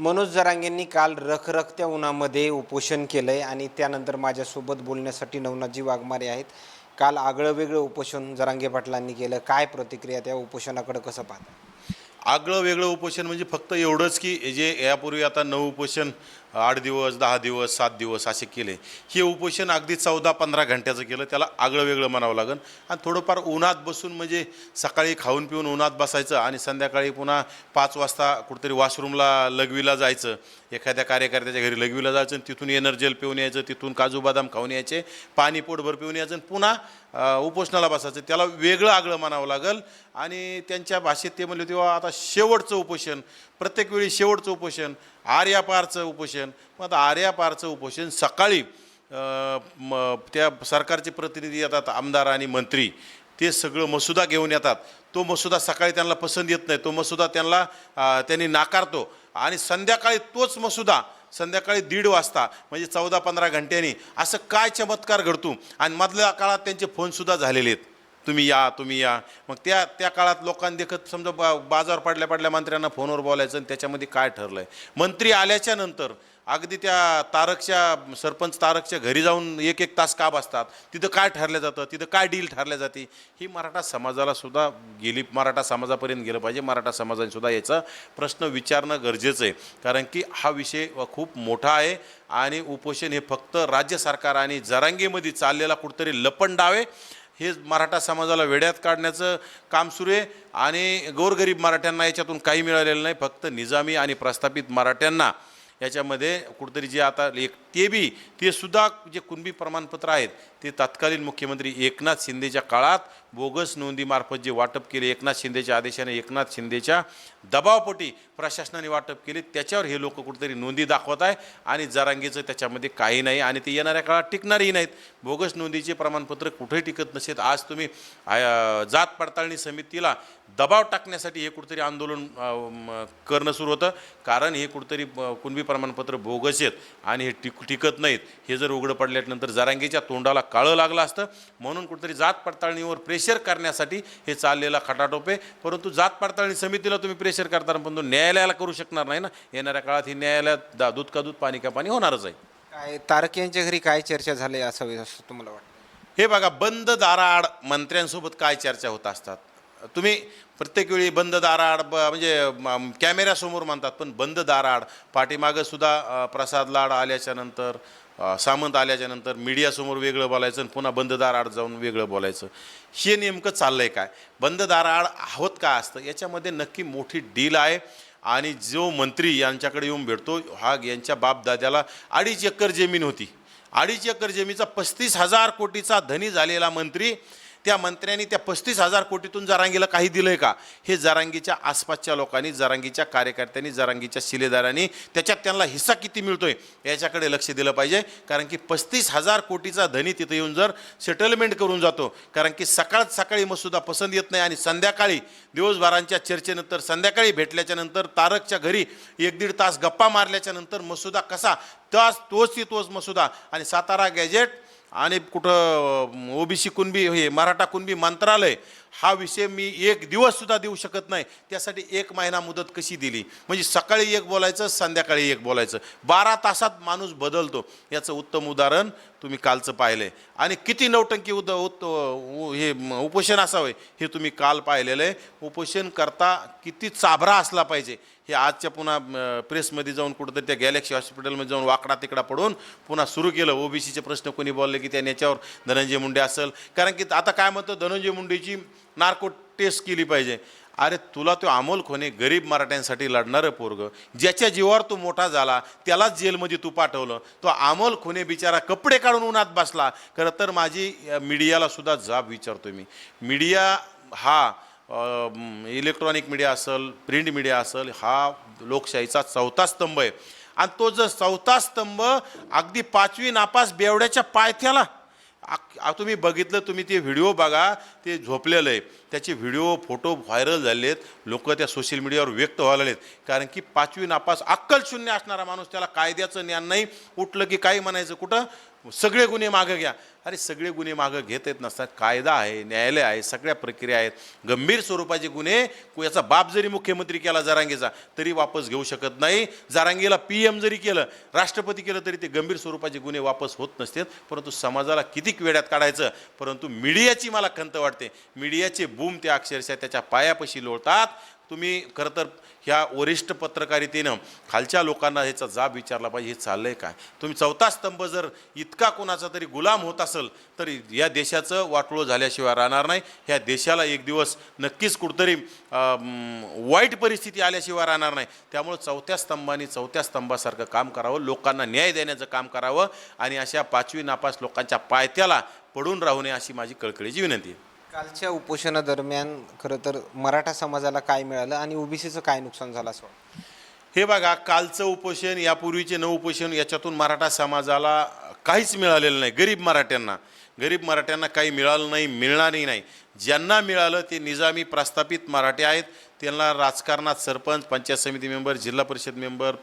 मनोज जरांगेंनी काल रखरखत्या उन्हामध्ये उपोषण केलंय आणि त्यानंतर माझ्यासोबत बोलण्यासाठी नवनाथजी वाघमारे आहेत. काल आगळं वेगळं उपोषण जरांगे पाटलांनी केलं. काय प्रतिक्रिया त्या उपोषणाकडे कसं पाहता? आगळं वेगळं उपोषण म्हणजे फक्त एवढंच की जे यापूर्वी आता 9 उपोषण 8 दिवस 10 दिवस 7 दिवस असे केले. हे उपोषण अगदी 14-15 घंट्याचं केलं. त्याला आगळं वेगळं म्हणावं लागेल. आणि थोडंफार उन्हात बसून म्हणजे सकाळी खाऊन पिऊन उन्हात बसायचं आणि संध्याकाळी पुन्हा 5 वाजता कुठेतरी वॉशरूमला लघवीला जायचं, एखाद्या कार्यकर्त्याच्या घरी लघवीला जायचं आणि तिथून एनर्जेल पिऊन यायचं, तिथून काजू बदाम खाऊन यायचे, पाणी पोटभर पिऊन यायचं आणि पुन्हा उपोषणाला बसायचं. त्याला वेगळं आगळं म्हणावं लागेल. आणि त्यांच्या भाषेत ते म्हणले तेव्हा आता शेवटचं उपोषण, प्रत्येक वेळी शेवटचं उपोषण, आर्यापारचं उपोषण. मग आता आर्यापारचं उपोषण सकाळी त्या सरकारचे प्रतिनिधी येतात, आमदार आणि मंत्री, ते सगळं मसुदा घेऊन येतात. तो मसुदा सकाळी त्यांना पसंत येत नाही, तो मसुदा त्यांनी नाकारतो आणि संध्याकाळी तोच मसुदा संध्याकाळी 1:30 वाजता म्हणजे 14-15 घंट्यांनी असं काय चमत्कार घडतो. आणि मधल्या काळात त्यांचे फोनसुद्धा झालेले आहेत, तुम्ही या. मग त्या काळात लोकांनी देखत समजा बाजार पडल्या मंत्र्यांना फोनवर बोलायचं आणि त्याच्यामध्ये काय ठरलं आहे. मंत्री आल्याच्या नंतर अगदी त्या सरपंच तारकच्या घरी जाऊन 1-1 तास का बसतात, तिथं काय ठरलं जातं, तिथं काय डील ठरल्या जाते, ही मराठा समाजाला सुद्धा मराठा समाजापर्यंत गेलं पाहिजे. मराठा समाजाने सुद्धा याचा प्रश्न विचारणं गरजेचं आहे. कारण की हा विषय खूप मोठा आहे आणि उपोषण हे फक्त राज्य सरकार आणि जरांगेमध्ये चाललेला कुठंतरी लपंडाव आहे. हे मराठा समाजाला वेड्यात काढण्याचं काम सुरू आहे आणि गोरगरीब मराठ्यांना याच्यातून काही मिळालेलं नाही. फक्त निजामी आणि प्रस्थापित मराठ्यांना याच्यामध्ये कुठंतरी जे आता ते सुद्धा जे कुणबी प्रमाणपत्र आहेत ते तत्कालीन मुख्यमंत्री एकनाथ शिंदेच्या काळात बोगस नोंदीमार्फत जे वाटप केले, एकनाथ शिंदेच्या आदेशाने, एकनाथ शिंदेच्या दबावपोटी प्रशासनाने वाटप केले, त्याच्यावर हे लोक कुठेतरी नोंदी दाखवत आहे आणि जरांगेचं त्याच्यामध्ये काही नाही आणि ते येणाऱ्या काळात टिकणारही नाहीत. बोगस नोंदीचे प्रमाणपत्र कुठेही टिकत नसेल. आज तुम्ही जात पडताळणी समितीला दबाव टाकण्यासाठी हे कुठेतरी आंदोलन करणं सुरू होतं. कारण हे कुठेतरी कुणबी प्रमाणपत्र बोगस आहेत आणि हे टिकत नाहीत. हे जर उघडं पडल्यानंतर जरांगेच्या तोंडाला काळं लागलं असतं. म्हणून कुठेतरी जात पडताळणीवर प्रेशर करण्यासाठी हे चाललेला खटाटोप आहे. परंतु जात पडताळणी समितीला तुम्ही प्रेशर करताना पण तो न्यायालयाला करू शकणार नाही ना. येणाऱ्या काळात ही न्यायालयात दूध का दूध पाणी का पाणी होणारच आहे. काय तारक यांच्या घरी काय चर्चा झाली असावी असं तुम्हाला वाटतं? हे बघा, बंद दाराआड मंत्र्यांसोबत काय चर्चा होत असतात. तुम्ही प्रत्येक वेळी बंद दाराआड म्हणजे कॅमेऱ्यासमोर म्हणतात, पण बंद दाराआड पाठीमागं सुद्धा प्रसाद लाड आल्याच्यानंतर, सामंत आल्याच्यानंतर मीडियासमोर वेगळं बोलायचं आणि पुन्हा बंद दाराआड जाऊन वेगळं बोलायचं. हे नेमकं चाललं आहे काय? बंद दाराआड होत काय असतं याच्यामध्ये नक्की मोठी डील आहे. आणि जो मंत्री यांच्याकडे येऊन भेटतो, यांच्या बापदाद्याला 2.5 एकर जमीन होती. 2.5 एकर जमीचा 35,000 कोटीचा धनी झालेला मंत्री, त्या मंत्र्यांनी त्या 35,000 कोटीतून जरांगीला काही दिलंय का? हे जरांगीच्या आसपासच्या लोकांनी, जरांगीच्या कार्यकर्त्यांनी, जरांगीच्या शिलेदारांनी त्याच्यात त्यांना हिस्सा किती मिळतोय याच्याकडे लक्ष दिलं पाहिजे. कारण की 35,000 कोटीचा धनी तिथं येऊन जर सेटलमेंट करून जातो, कारण की सकाळी मसुदा पसंत येत नाही आणि संध्याकाळी दिवसभरांच्या चर्चेनंतर, संध्याकाळी भेटल्याच्या नंतर, तारकच्या घरी 1-1.5 तास गप्पा मारल्याच्या नंतर मसुदा कसा तोच मसुदा आणि सातारा गॅजेट आणि कुठं ओबीसी कुणबी हे मराठा कुणबी मंत्रालय, हा विषय मी 1 दिवससुद्धा देऊ शकत नाही. त्यासाठी 1 महिना मुदत कशी दिली? म्हणजे सकाळी 1 बोलायचं, संध्याकाळी 1 बोलायचं, 12 तासात माणूस बदलतो. याचं उत्तम उदाहरण तुम्ही कालचं पाहिलं आहे. आणि किती नौटंकी हे उपोषण असावे हे तुम्ही काल पाहिलेलं आहे. उपोषण करता किती चाभरा असला पाहिजे हे आजच्या पुन्हा प्रेसमध्ये जाऊन कुठंतरी त्या गॅलेक्सी हॉस्पिटलमध्ये जाऊन वाकडा तिकडा पडून पुन्हा सुरू केलं. ओबीसीचे प्रश्न कोणी बोलले की त्या याच्यावर धनंजय मुंडे असेल. कारण की आता काय म्हणतं, धनंजय मुंडेची नार्को टेस्ट केली पाहिजे. अरे तुला तो अमोल खोने, गरीब मराठ्यांसाठी लढणारं पोरगं, ज्याच्या जीवावर तो मोठा झाला त्यालाच जेलमध्ये तू पाठवलं. तो अमोल खोने बिचारा कपडे काढून उन्हात बसला. खरं तर माझी मीडियाला सुद्धा जाब विचारतो मी. मीडिया हा इलेक्ट्रॉनिक मीडिया असेल, प्रिंट मीडिया असेल, हा लोकशाहीचा 4था स्तंभ आहे. आणि तो जर 4था स्तंभ अगदी 5वी नापास बेवड्याच्या पायथ्याला, तुम्ही बघितलं, तुम्ही ते व्हिडिओ बघा, ते झोपलेलं आहे, त्याचे व्हिडिओ फोटो व्हायरल झाले आहेत, लोक त्या सोशल मीडियावर व्यक्त व्हायला आहेत. कारण की 5वी नापास अक्कल शून्य असणारा माणूस, त्याला कायद्याचं ज्ञान नाही, उठलं की काही म्हणायचं, कुठं सगळे गुन्हे मागं घ्या. अरे सगळे गुन्हे मागं घेत येत नसतात. कायदा आहे, न्यायालय आहे, सगळ्या प्रक्रिया आहेत. गंभीर स्वरूपाचे गुन्हे याचा बाप जरी मुख्यमंत्री केला जरांगेचा तरी वापस घेऊ शकत नाही. जरांगेला PM जरी केलं, राष्ट्रपती केलं तरी ते गंभीर स्वरूपाचे गुन्हे वापस होत नसतात. परंतु समाजाला किती वेड्यात काढायचं. परंतु मीडियाची मला खंत वाटते. मीडियाचे बूम त्या अक्षरशः त्याच्या पायापाशी लोळतात. तुम्ही खरं तर ह्या वरिष्ठ पत्रकारितेनं खालच्या लोकांना ह्याचा जाब विचारला पाहिजे, हे चाललंय काय. तुम्ही चौथा स्तंभ जर इतका कोणाचा तरी गुलाम होत असेल तर या देशाचं वाटोळं झाल्याशिवाय राहणार नाही. ह्या देशाला एक दिवस नक्कीच कुठंतरी वाईट परिस्थिती आल्याशिवाय राहणार नाही. त्यामुळं चौथ्या स्तंभासारखं काम करावं, लोकांना न्याय देण्याचं काम करावं आणि अशा 5वी नापास लोकांच्या पायथ्याला पडून राहू नये अशी माझी कळकळीची विनंती आहे. कालच्या उपोषणादरम्यान खरं तर मराठा समाजाला काय मिळालं आणि ओबीसीचं काय नुकसान झालं असं वाटतं? हे बघा, कालचं उपोषण, यापूर्वीचे 9 उपोषण, याच्यातून मराठा समाजाला काहीच मिळालेलं नाही. गरीब मराठ्यांना काही मिळालं नाही, मिळणारही नाही. ज्यांना मिळालं ते निजामी प्रस्थापित मराठे आहेत. त्यांना राजकारणात सरपंच, पंचायत समिती मेंबर, जिल्हा परिषद मेंबर,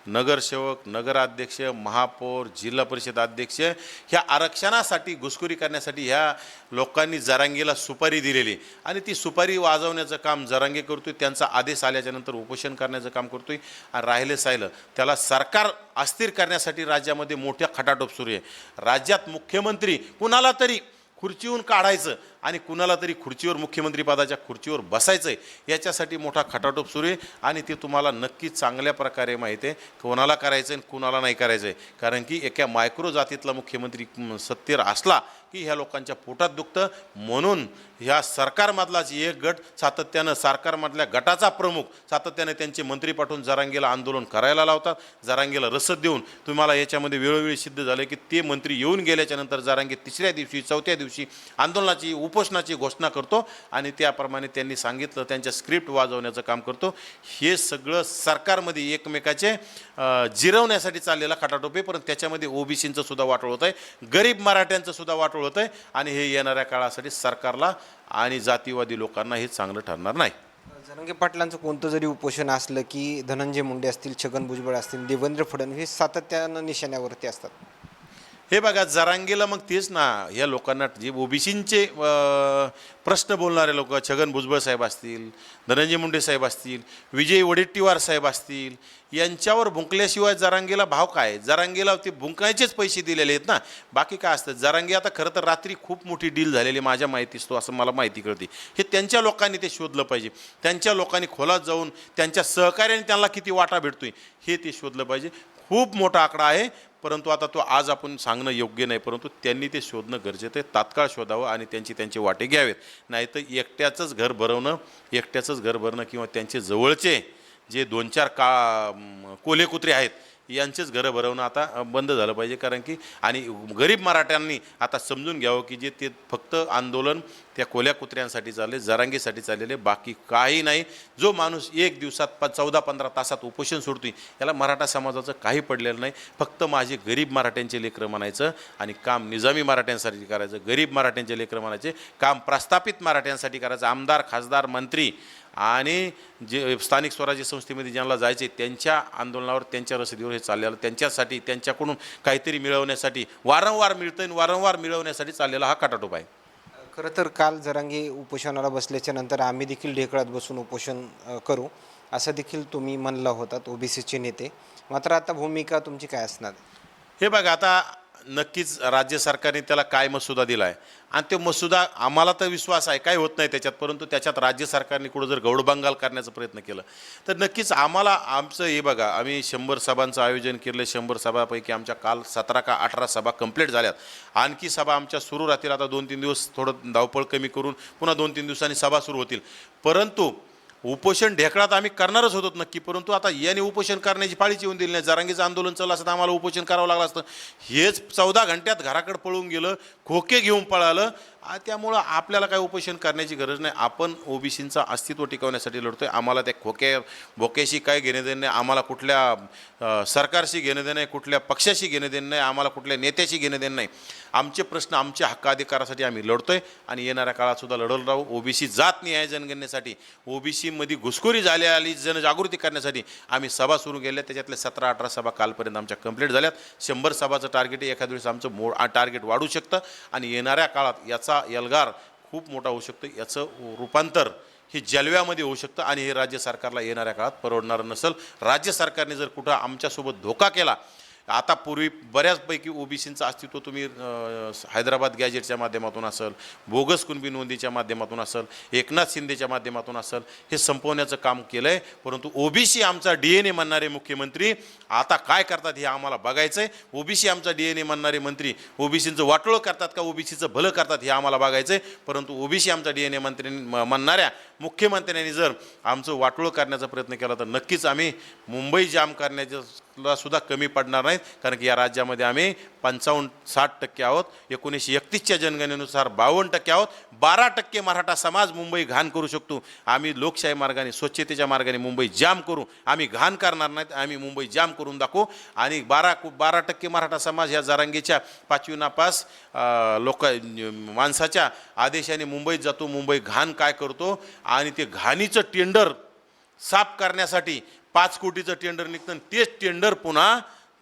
नगरसेवक, नगराध्यक्ष, महापौर, जिल्हा परिषद अध्यक्ष ह्या आरक्षणासाठी घुसखोरी करण्यासाठी ह्या लोकांनी जरांगेला सुपारी दिलेली आणि ती सुपारी वाजवण्याचं काम जरांगे करतोय. त्यांचा आदेश आल्याच्या नंतर उपोषण करण्याचं काम करतोय. आणि राहिलं सायलं त्याला सरकार अस्थिर करण्यासाठी राज्यामध्ये मोठ्या खटाटोप सुरू आहे. राज्यात मुख्यमंत्री कुणाला तरी खुर्चीहून काढायचं आणि कुणाला तरी खुर्चीवर, मुख्यमंत्री पदाच्या खुर्चीवर बसायचं आहे, याच्यासाठी मोठा खटाटोप सुरू आहे. आणि ते तुम्हाला नक्कीच चांगल्या प्रकारे माहिती आहे कोणाला करायचं आहे आणि कुणाला नाही करायचं आहे. कारण की एका मायक्रो जातीतला मुख्यमंत्री सत्तेवर असला की ह्या लोकांच्या पोटात दुखतं. म्हणून ह्या सरकारमधलाच एक गट सातत्यानं, सरकारमधल्या गटाचा प्रमुख सातत्याने त्यांचे मंत्री पाठवून जरांगेला आंदोलन करायला लावतात. जरांगेला रसद देऊन तुम्हाला याच्यामध्ये वेळोवेळी सिद्ध झालं की ते मंत्री येऊन गेल्याच्या नंतर जरांगे 3ऱ्या दिवशी, 4थ्या दिवशी आंदोलनाची, उपोषणाची घोषणा करतो आणि त्याप्रमाणे त्यांनी सांगितलं त्यांच्या स्क्रिप्ट वाजवण्याचं काम करतो. हे सगळं सरकारमध्ये एकमेकाचे जिरवण्यासाठी चाललेला खटाटोप आहे. परंतु त्याच्यामध्ये ओबीसींचं सुद्धा वाटोळ होत आहे, गरीब मराठ्यांचं सुद्धा वाटोळ होत आहे आणि हे येणाऱ्या काळासाठी सरकारला आणि जातीवादी लोकांना हे चांगलं ठरणार नाही. जरांगे पाटलांचं कोणतं जरी उपोषण असलं की धनंजय मुंडे असतील, छगन भुजबळ असतील, देवेंद्र फडणवीस सातत्यानं निशाण्यावरती असतात. हे बघा, जरांगेला मग तेच ना, या लोकांना जे ओबीसींचे प्रश्न बोलणारे लोक, छगन भुजबळ साहेब असतील, धनंजय मुंडे साहेब असतील, विजय वडेट्टीवार साहेब असतील, यांच्यावर भुंकल्याशिवाय जरांगेला भाव काय. जरांगेला ते भुंकायचेच पैसे दिलेले आहेत ना, बाकी काय असतं. जरांगे आता खरं तर रात्री खूप मोठी डील झालेली माझ्या माहितीच तो असं मला माहिती कळते. हे त्यांच्या लोकांनी ते शोधलं पाहिजे. त्यांच्या लोकांनी खोलात जाऊन त्यांच्या सहकार्याने त्यांना किती वाटा भेटतोय हे ते शोधलं पाहिजे. खूप मोठा आकडा आहे, परंतु आता तो आज आपण सांगणं योग्य नाही. परंतु त्यांनी ते शोधणं गरजेचं आहे. तात्काळ शोधावं आणि त्यांचे वाटे घ्यावेत. नाहीतर एकट्याचंच घर भरणं किंवा त्यांचे जवळचे जे 2-4 कोल्हे कुत्रे आहेत यांचेच घरं भरवणं आता बंद झालं पाहिजे. कारण की आणि गरीब मराठ्यांनी आता समजून घ्यावं की जे ते फक्त आंदोलन त्या कोल्या कुत्र्यांसाठी चालले, जरांगेसाठी चाललेले, बाकी काही नाही. जो माणूस एक दिवसात 14-15 तासात उपोषण सोडतोय याला मराठा समाजाचं काही पडलेलं नाही. फक्त माझे गरीब मराठ्यांचे लेकरं म्हणायचं आणि काम निजामी मराठ्यांसाठी करायचं. गरीब मराठ्यांचे लेकरं म्हणायचे, काम प्रस्थापित मराठ्यांसाठी करायचं. आमदार, खासदार, मंत्री आणि जे स्थानिक स्वराज्य संस्थेमध्ये ज्यांना जायचे त्यांच्या आंदोलनावर, त्यांच्या रसिदीवर हे चाललेलं, त्यांच्यासाठी, त्यांच्याकडून काहीतरी मिळवण्यासाठी, वारंवार मिळतं आणि वारंवार मिळवण्यासाठी चाललेला हा खटाटोप आहे. खरं तर काल जरांगे उपोषणाला बसल्याच्या नंतर आम्ही देखील ढेकळात बसून उपोषण करू असं देखील तुम्ही म्हणला होतात, ओबीसीचे नेते. मात्र आता भूमिका तुमची काय असणार? हे बघा, आता नक्कीच राज्य सरकारने त्याला काय मसुदा दिला आहे आणि तो मसुदा आम्हाला तर विश्वास आहे काय होत नाही त्याच्यात. परंतु त्याच्यात राज्य सरकारने कुठं जर गौडबंगाल करण्याचा प्रयत्न केला तर नक्कीच आमचं हे बघा, आम्ही 100 सभांचं आयोजन केलं. 100 सभापैकी आमच्या काल 17 का 18 सभा कंप्लीट झाल्यात. आणखी सभा आमच्या सुरू राहतील. आता 2-3 दिवस थोडं धावपळ कमी करून पुन्हा 2-3 दिवसांनी सभा सुरू होतील. परंतु उपोषण ढेकळात आम्ही करणारच होतो नक्की. परंतु आता याने उपोषण करण्याची पाळीच येऊन दिली नाही. जरांगेचं आंदोलन चाललं असतं उपोषण करावं लागलं असतं. हेच 14 घंट्यात घराकडे पळून गेलं, खोके घेऊन पळालं त्यामुळं आपल्याला काय उपोषण करण्याची गरज नाही. आपण ओबीसींचं अस्तित्व टिकवण्यासाठी लढतोय. आम्हाला त्या भोक्याशी काय घेणं देणं नाही, आम्हाला कुठल्या सरकारशी घेणं देणं नाही, कुठल्या पक्षाशी घेणं देणं नाही, आम्हाला कुठल्या नेत्याशी घेणं देणं नाही. आमचे प्रश्न आमच्या हक्काधिकारासाठी आम्ही लढतोय आणि येणाऱ्या काळात सुद्धा लढत राहू. ओबीसी जात न्याय जनगणनेसाठी, ओबीसीमध्ये घुसखोरी झालेली जनजागृती करण्यासाठी आम्ही सभा सुरू केल्या. त्याच्यातल्या 17-18 सभा कालपर्यंत आमच्या कंप्लीट झाल्यात. 100 सभाचं टार्गेट आहे. एखाद्या वेळेस आमचं टार्गेट वाढू शकतं आणि येणाऱ्या काळात याचा एल्गार खूप मोठा होऊ शकतो. याचं रूपांतर हे जलव्यामध्ये होऊ शकतं आणि हे राज्य सरकारला येणाऱ्या काळात परवडणारं नसेल. राज्य सरकारने जर कुठं आमच्यासोबत धोका केला, आता पूर्वी बऱ्याचपैकी ओबीसींचं अस्तित्व तुम्ही हैदराबाद गॅजेटच्या माध्यमातून असेल, बोगस कुणबी नोंदीच्या माध्यमातून असेल, एकनाथ शिंदेच्या माध्यमातून असेल, हे संपवण्याचं काम केलं आहे. परंतु ओबीसी आमचा DNA म्हणणारे मुख्यमंत्री आता काय करतात हे आम्हाला बघायचं आहे. ओबीसी आमचा DNA म्हणणारे मंत्री ओबीसींचं वाटोळं करतात का ओबीसीचं भलं करतात हे आम्हाला बघायचं आहे. परंतु ओबीसी आमचा DNA मंत्री म्हणणाऱ्या मुख्यमंत्र्यांनी जर आमचं वाटोळं करण्याचा प्रयत्न केला तर नक्कीच आम्ही मुंबई जाम करण्याचा सुद्धा कमी पडणार नाहीत. कारण की या राज्यामध्ये आम्ही 55-60% आहोत. 1931च्या जनगणनेनुसार 52% आहोत. 12% मराठा समाज मुंबई घाण करू शकतो. आम्ही लोकशाही मार्गाने, स्वच्छतेच्या मार्गाने मुंबई जाम करू. आम्ही घाण करणार नाहीत, आम्ही मुंबई जाम करून दाखवू. आणि 12% मराठा समाज ह्या जरांगीच्या 5वी नापास माणसाच्या आदेशाने मुंबईत जातो. मुंबई घाण काय करतो आणि ते घाणीचं टेंडर साफ करण्यासाठी 5 कोटीचं टेंडर निघतं. तेच टेंडर पुन्हा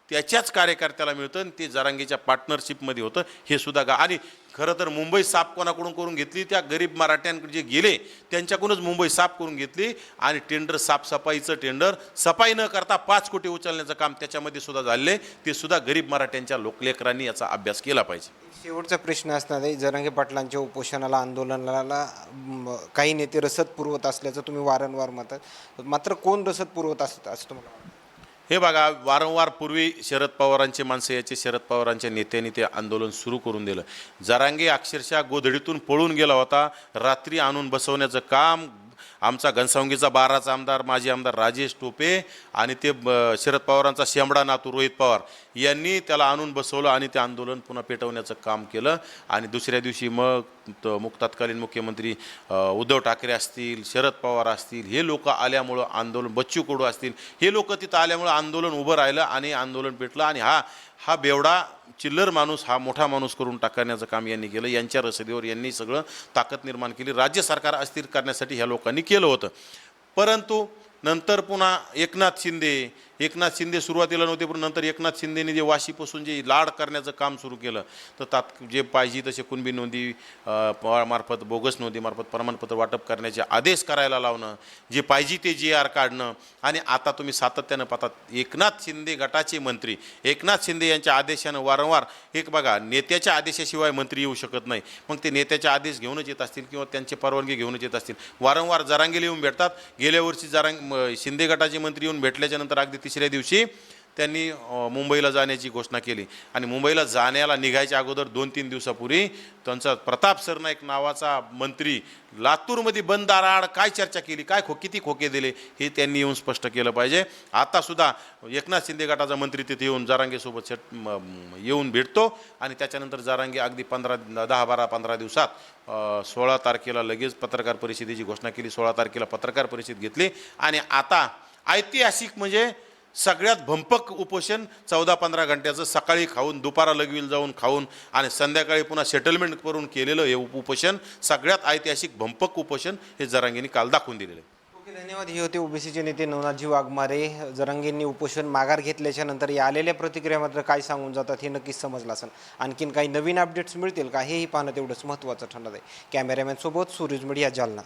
त्याच्याच कार्यकर्त्याला मिळतं आणि ते जरांगीच्या पार्टनरशिपमध्ये होतं. हे सुद्धा आणि खरं तर मुंबई साफ कोणाकडून करून घेतली? त्या गरीब मराठ्यांकडे जे गेले त्यांच्याकडूनच मुंबई साफ करून घेतली. आणि टेंडर साफसफाईचं टेंडर सफाई न करता 5 कोटी उचलण्याचं काम त्याच्यामध्ये सुद्धा झाले. ते सुद्धा गरीब मराठ्यांच्या लोकलेकरांनी याचा अभ्यास केला पाहिजे. शेवटचा प्रश्न असणार आहे, जरांगे पाटलांच्या उपोषणाला, आंदोलनाला काही नेते रसद पुरवत असल्याचं तुम्ही वारंवार म्हणतात, मात्र कोण रसद पुरवत असतं असं तुम्हाला वाटतं? हे बघा, वारंवार पूर्वी शरद पवारांचे माणसं याचे, शरद पवारांच्या नेत्यांनी ते आंदोलन सुरू करून दिलं. जरांगे अक्षरशः गोधडीतून पळून गेला होता. रात्री आणून बसवण्याचं काम आमचा घनसावंगीचा 12चा आमदार, माजी आमदार राजेश टोपे आणि ते शरद पवारांचा शेंबडा नातू रोहित पवार यांनी त्याला आणून बसवलं आणि ते आंदोलन पुन्हा पेटवण्याचं काम केलं. आणि दुसऱ्या दिवशी मग तत्कालीन मुख्यमंत्री उद्धव ठाकरे असतील, शरद पवार असतील, हे लोक आल्यामुळं आंदोलन, बच्चू कडू असतील, हे लोक तिथं आल्यामुळं आंदोलन उभं राहिलं आणि आंदोलन पेटलं. आणि हा बेवडा चिल्लर माणूस हा मोठा माणूस करून टाकण्याचं काम यांनी केलं. यांच्या रसदीवर यांनी सगळं ताकद निर्माण केली. राज्य सरकार अस्थिर करण्यासाठी ह्या लोकांनी केलं होतं. परंतु नंतर पुन्हा एकनाथ शिंदे सुरुवातीला नव्हते, पण नंतर एकनाथ शिंदेने जे वाशीपासून जे लाड करण्याचं काम सुरू केलं, तर जे पाहिजे तसे कुणबी नोंदी मार्फत, बोगस नोंदीमार्फत प्रमाणपत्र वाटप करण्याचे आदेश करायला लावणं, जे पाहिजे ते GR काढणं. आणि आता तुम्ही सातत्यानं पाहतात, एकनाथ शिंदे गटाचे मंत्री एकनाथ शिंदे यांच्या आदेशानं वारंवार, एक बघा, नेत्याच्या आदेशाशिवाय मंत्री येऊ शकत नाही. मग ते नेत्याचे आदेश घेऊनच येत असतील किंवा त्यांची परवानगी घेऊनच येत असतील. वारंवार जरांगेला येऊन भेटतात. गेल्या वर्षी शिंदे गटाचे मंत्री येऊन भेटल्याच्या नंतर अगदी 3ऱ्या दिवशी त्यांनी मुंबईला जाण्याची घोषणा केली. आणि मुंबईला जाण्याला निघायच्या अगोदर 2-3 दिवसापूर्वी त्यांचा प्रताप सरनाईक नावाचा मंत्री लातूरमध्ये बंद दाराआड काय चर्चा केली, किती खोके दिले, हे त्यांनी येऊन स्पष्ट केलं पाहिजे. आतासुद्धा एकनाथ शिंदे गटाचा मंत्री तिथे येऊन जरांगेसोबत येऊन भेटतो आणि त्याच्यानंतर जरांगे अगदी 10-12-15 दिवसात 16 तारखेला लगेच पत्रकार परिषदेची घोषणा केली. 16 तारखेला पत्रकार परिषद घेतली. आणि आता ऐतिहासिक म्हणजे सगळ्यात भंपक उपोषण 14-15 घंट्याचं, सकाळी खाऊन दुपारा लगवील जाऊन खाऊन आणि संध्याकाळी पुन्हा सेटलमेंट करून केलेलं हे उपोषण, सगळ्यात ऐतिहासिक भंपक उपोषण हे जरांगेंनी काल दाखवून दिलेलं आहे. ओके, धन्यवाद. हे होते ओबीसीचे नेते नवनाथजी वाघमारे. जरांगेंनी उपोषण माघार घेतल्याच्या नंतर या आलेल्या प्रतिक्रिया मात्र काय सांगून जातात हे नक्कीच समजलं असेल. आणखीन काही नवीन अपडेट्स मिळतील का हेही पाहणं तेवढंच महत्त्वाचं ठरणार आहे. कॅमेरामॅन सोबत सूरज मीडिया, जालना.